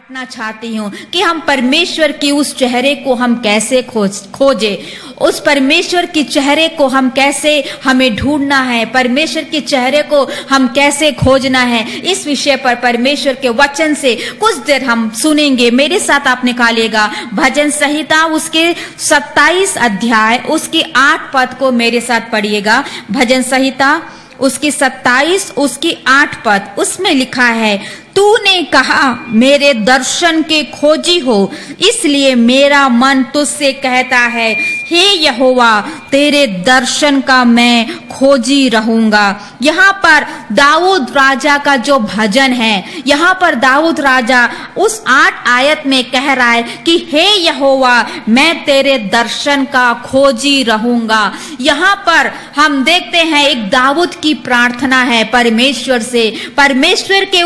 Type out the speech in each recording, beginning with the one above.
बांटना चाहती हूँ कि हम परमेश्वर की उस चेहरे को हम कैसे खोजे, उस परमेश्वर के चेहरे को हम कैसे हमें ढूंढना है, परमेश्वर के चेहरे को हम कैसे खोजना है। इस विषय पर परमेश्वर के वचन से कुछ देर हम सुनेंगे। मेरे साथ आप निकालिएगा भजन संहिता उसके 27 अध्याय उसके 8 पद को मेरे साथ पढ़िएगा। भजन संहिता उसकी 27 उसकी 8 पद, उसमें लिखा है, तूने कहा मेरे दर्शन के खोजी हो, इसलिए मेरा मन तुझसे कहता है, हे यहोवा तेरे दर्शन का मैं खोजी रहूंगा। यहाँ पर दाऊद राजा का जो भजन है, यहाँ पर दाऊद राजा उस 8 आयत में कह रहा है कि हे यहोवा मैं तेरे दर्शन का खोजी रहूंगा। यहाँ पर हम देखते हैं एक दाऊद की प्रार्थना है परमेश्वर से, परमेश्वर के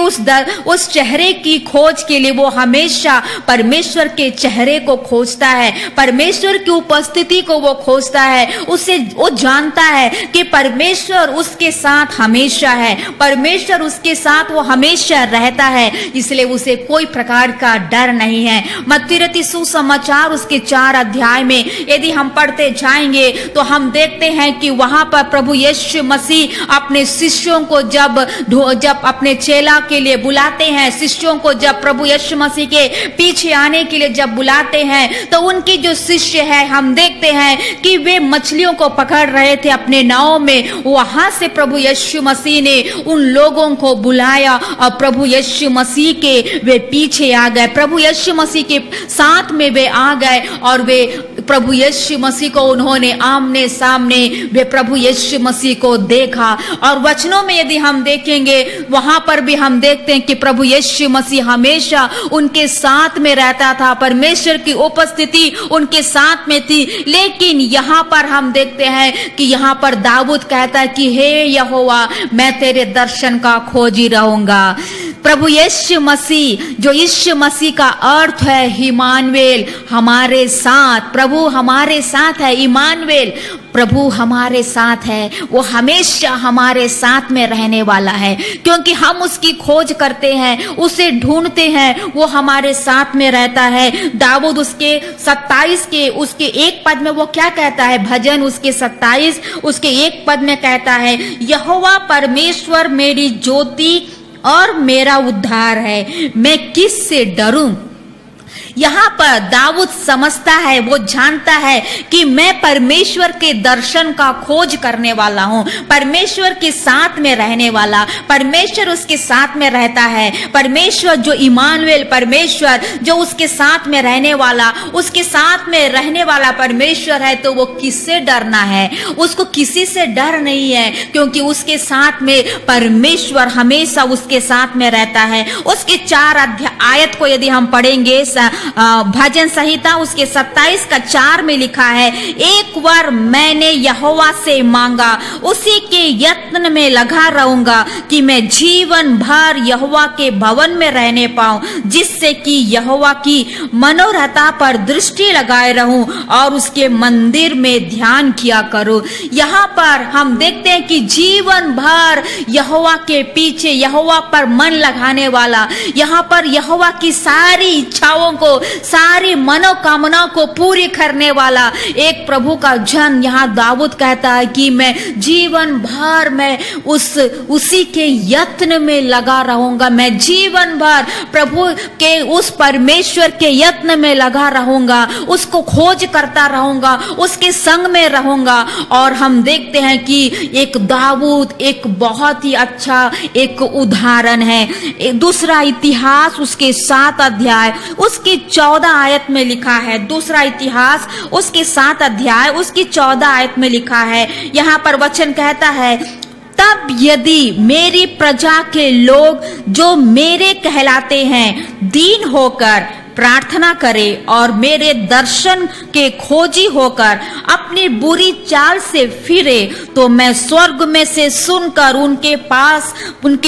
उस चेहरे की खोज के लिए वो हमेशा परमेश्वर के चेहरे को खोजता है, परमेश्वर की उपस्थिति को वो खोजता है। उसे वो जानता है कि परमेश्वर उसके साथ हमेशा है, परमेश्वर उसके साथ वो हमेशा रहता है, इसलिए उसे कोई प्रकार का डर नहीं है। मत्ती रचित सुसमाचार उसके 4 अध्याय में यदि हम पढ़ते जाएंगे तो हम देखते हैं कि वहां पर प्रभु यीशु मसीह अपने शिष्यों को जब अपने चेला के लिए बुलाते हैं, शिष्यों को जब प्रभु यीशु मसीह के पीछे आने के लिए जब बुलाते हैं, तो उनकी जो शिष्य है हम देखते हैं कि वे मछलियों को पकड़ रहे थे अपने नाव में। वहां से प्रभु यीशु मसीह ने उन लोगों को बुलाया और प्रभु यीशु मसीह के वे पीछे आ गए, प्रभु यीशु मसीह के साथ में वे आ गए और वे प्रभु यीशु मसीह को उन्होंने आमने सामने वे प्रभु यीशु मसीह को देखा। और वचनों में यदि हम देखेंगे वहां पर भी हम देखते हैं कि प्रभु यीशु मसीह हमेशा उनके साथ में रहता था, परमेश्वर की उपस्थिति उनके साथ में थी। लेकिन यहाँ पर हम देखते हैं कि यहाँ पर दाऊद कहता है कि हे यहोवा मैं तेरे दर्शन का खोजी रहूंगा। प्रभु यीशु मसीह, जो यीशु मसीह का अर्थ है इमानुएल, हमारे साथ, प्रभु हमारे साथ है, इमानुएल प्रभु हमारे साथ है, वो हमेशा हमारे साथ में रहने वाला है, क्योंकि हम उसकी खोज करते हैं, उसे ढूंढते हैं, वो हमारे साथ में रहता है। दाऊद उसके 27 के उसके 1 पद में वो क्या कहता है, भजन उसके 27 उसके 1 पद में कहता है, यहोवा परमेश्वर मेरी ज्योति और मेरा उद्धार है, मैं किस से डरूं। यहाँ पर दाऊद समझता है, वो जानता है कि मैं परमेश्वर के दर्शन का खोज करने वाला हूँ, परमेश्वर के साथ में रहने वाला, परमेश्वर उसके साथ में रहता है, परमेश्वर जो इमानुएल, परमेश्वर जो उसके साथ में रहने वाला, उसके साथ में रहने वाला परमेश्वर है, तो वो किससे डरना है, उसको किसी से डर नहीं है, क्योंकि उसके साथ में परमेश्वर हमेशा उसके साथ में रहता है। उसके 4 आयत को यदि हम पढ़ेंगे, भजन संहिता उसके 27 का 4 में लिखा है, एक बार मैंने यहोवा से मांगा, उसी के यत्न में लगा रहूंगा कि मैं जीवन भर यहोवा के भवन में रहने पाऊं, जिससे कि यहोवा की मनोरथा पर दृष्टि लगाए रहूं और उसके मंदिर में ध्यान किया करूं। यहाँ पर हम देखते हैं कि जीवन भर यहोवा के पीछे, यहोवा पर मन लगाने वाला, यहाँ पर यहोवा की सारी इच्छाओं को, सारी मनोकामनाओं को पूरी करने वाला एक प्रभु का जन यहाँ दाऊद कहता है कि मैं जीवन भर मैं उसी के यत्न में लगा रहूंगा, मैं जीवन भर प्रभु के उस परमेश्वर के यत्न में लगा रहूंगा, उसको खोज करता रहूंगा, उसके संग में रहूंगा। और हम देखते हैं कि एक दाऊद एक बहुत ही अच्छा एक उदाहरण है। दूसरा इतिहास उसके 7 अध्याय उसके 14 आयत में लिखा है, दूसरा इतिहास उसके 7 अध्याय उसकी 14 आयत में लिखा है, यहाँ पर वचन कहता है, तब यदि मेरी प्रजा के लोग जो मेरे कहलाते हैं दीन होकर प्रार्थना करे और मेरे दर्शन के खोजी होकर अपनी बुरी चाल से फिरे, तो मैं स्वर्ग में से सुनकर उनके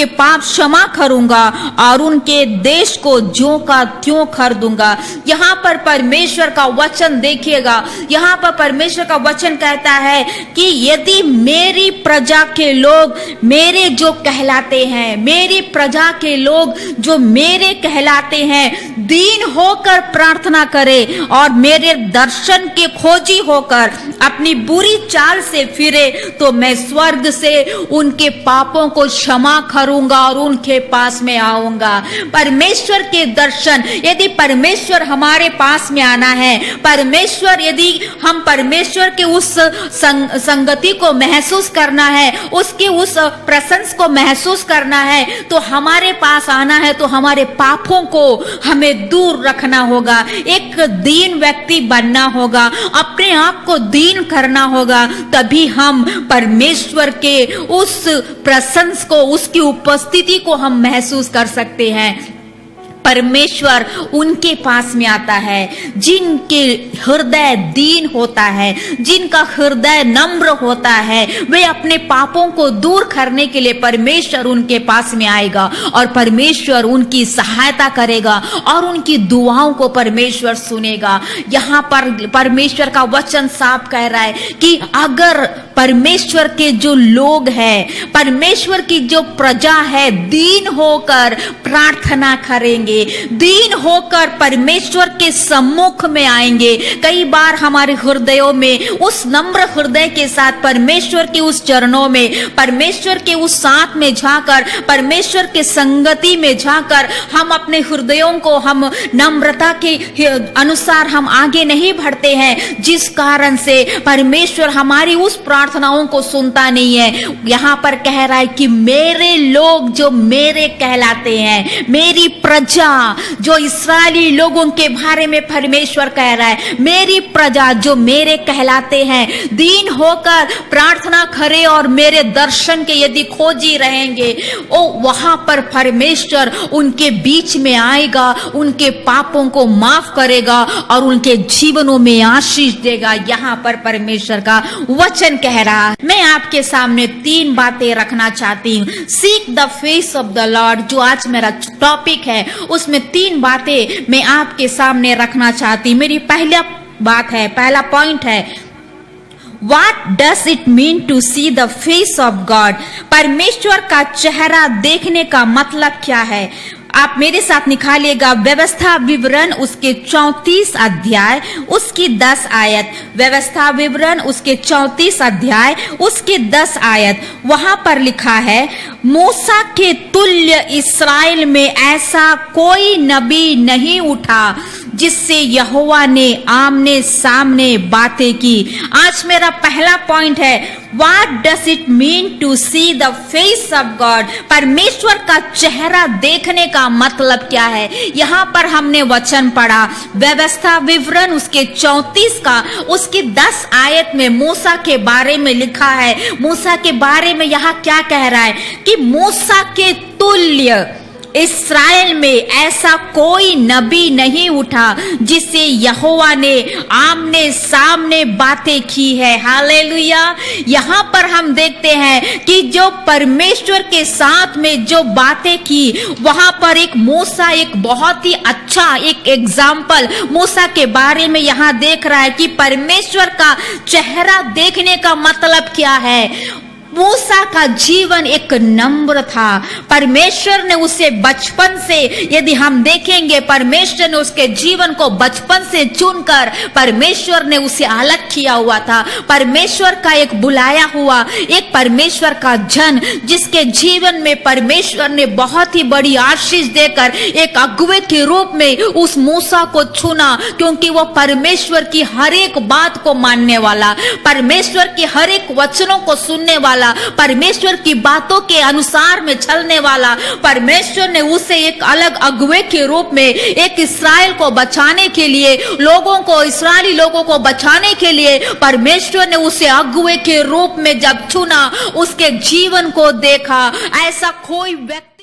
पाप क्षमा करूंगा और उनके देश को ज्यों का त्यों कर दूंगा। यहाँ पर परमेश्वर का वचन देखिएगा, यहाँ पर परमेश्वर का वचन कहता है कि यदि मेरी प्रजा के लोग मेरे जो कहलाते हैं, मेरी प्रजा के लोग जो मेरे कहलाते हैं, दीन होकर प्रार्थना करे और मेरे दर्शन के खोजी होकर अपनी बुरी चाल से फिरे, तो मैं स्वर्ग से उनके पापों को क्षमा करूंगा और उनके पास में आऊंगा। परमेश्वर के दर्शन, यदि परमेश्वर हमारे पास में आना है, परमेश्वर यदि हम परमेश्वर के उस संगति को महसूस करना है, उसके उस प्रशंस को महसूस करना है, तो हमारे पास आना है, तो हमारे पापों को हमें दूर रखना होगा, एक दीन व्यक्ति बनना होगा, अपने आप को दीन करना होगा, तभी हम परमेश्वर के उस प्रशंस को, उसकी उपस्थिति को हम महसूस कर सकते हैं। परमेश्वर उनके पास में आता है जिनके हृदय दीन होता है, जिनका हृदय नम्र होता है, वे अपने पापों को दूर करने के लिए परमेश्वर उनके पास में आएगा और परमेश्वर उनकी सहायता करेगा और उनकी दुआओं को परमेश्वर सुनेगा। यहाँ पर परमेश्वर का वचन साफ कह रहा है कि अगर परमेश्वर के जो लोग हैं, परमेश्वर की जो प्रजा है, दीन होकर प्रार्थना करेंगे, दीन होकर परमेश्वर के सम्मुख में आएंगे। कई बार हमारे हृदयों में उस नम्र हृदय के साथ परमेश्वर के उस चरणों में, परमेश्वर के उस साथ में जाकर, परमेश्वर के संगति में जाकर हम अपने हृदयों को हम नम्रता के अनुसार हम आगे नहीं बढ़ते हैं, जिस कारण से परमेश्वर हमारी उस प्रार्थनाओं को सुनता नहीं है। यहाँ पर कह रहा है कि मेरे लोग जो मेरे कहलाते हैं, मेरी प्रजा जो इस्राएली लोगों के बारे में परमेश्वर कह रहा है, मेरी प्रजा जो मेरे कहलाते हैं, दीन होकर प्रार्थना करे और मेरे दर्शन के यदि खोजी रहेंगे, ओ वहां पर परमेश्वर उनके बीच में आएगा, उनके पापों को माफ करेगा और उनके जीवनों में आशीष देगा। यहाँ पर परमेश्वर का वचन कह रहा है। मैं आपके सामने 3 बातें रखना चाहती हूँ। Seek the face of the Lord, जो आज मेरा टॉपिक है, उसमें 3 बातें मैं आपके सामने रखना चाहती हूँ। मेरी पहला पॉइंट है, What does it mean to see the face of God? परमेश्वर का चेहरा देखने का मतलब क्या है? आप मेरे साथ निकालिएगा व्यवस्था विवरण उसके 34 अध्याय उसकी 10 आयत। व्यवस्था विवरण उसके 34 अध्याय उसके 10 आयत। वहां पर लिखा है, मूसा के तुल्य इस्राएल में ऐसा कोई नबी नहीं उठा जिससे यहोवा ने आमने सामने बातें की। आज मेरा पहला पॉइंट है, What does it mean to see the face of God? परमेश्वर का चेहरा देखने का मतलब क्या है? यहाँ पर हमने वचन पढ़ा व्यवस्था विवरण उसके 34 का उसकी 10 आयत में मूसा के बारे में लिखा है। मूसा के बारे में यहाँ क्या कह रहा है कि मूसा के तुल्य इस्राएल में ऐसा कोई नबी नहीं उठा जिससे यहोवा ने आमने सामने बातें की है। हालेलुया। यहाँ पर हम देखते हैं कि जो परमेश्वर के साथ में जो बातें की, वहां पर एक मूसा एक बहुत ही अच्छा एक एग्जाम्पल मूसा के बारे में यहाँ देख रहा है कि परमेश्वर का चेहरा देखने का मतलब क्या है। मूसा का जीवन एक नम्र था। परमेश्वर ने उसे बचपन से, यदि हम देखेंगे, परमेश्वर ने उसके जीवन को बचपन से चुनकर परमेश्वर ने उसे अलग किया हुआ था। परमेश्वर का एक बुलाया हुआ एक परमेश्वर का जन, जिसके जीवन में परमेश्वर ने बहुत ही बड़ी आशीष देकर एक अगुवे के रूप में उस मूसा को चुना, क्योंकि वो परमेश्वर की हर एक बात को मानने वाला, परमेश्वर के हर एक वचनों को सुनने वाला, परमेश्वर की बातों के अनुसार में चलने वाला। परमेश्वर ने उसे एक अलग अगुवे के रूप में एक इस्राएल को बचाने के लिए, लोगों को, इस्राएली लोगों को बचाने के लिए परमेश्वर ने उसे अगुवे के रूप में जब चुना, उसके जीवन को देखा, ऐसा कोई व्यक्ति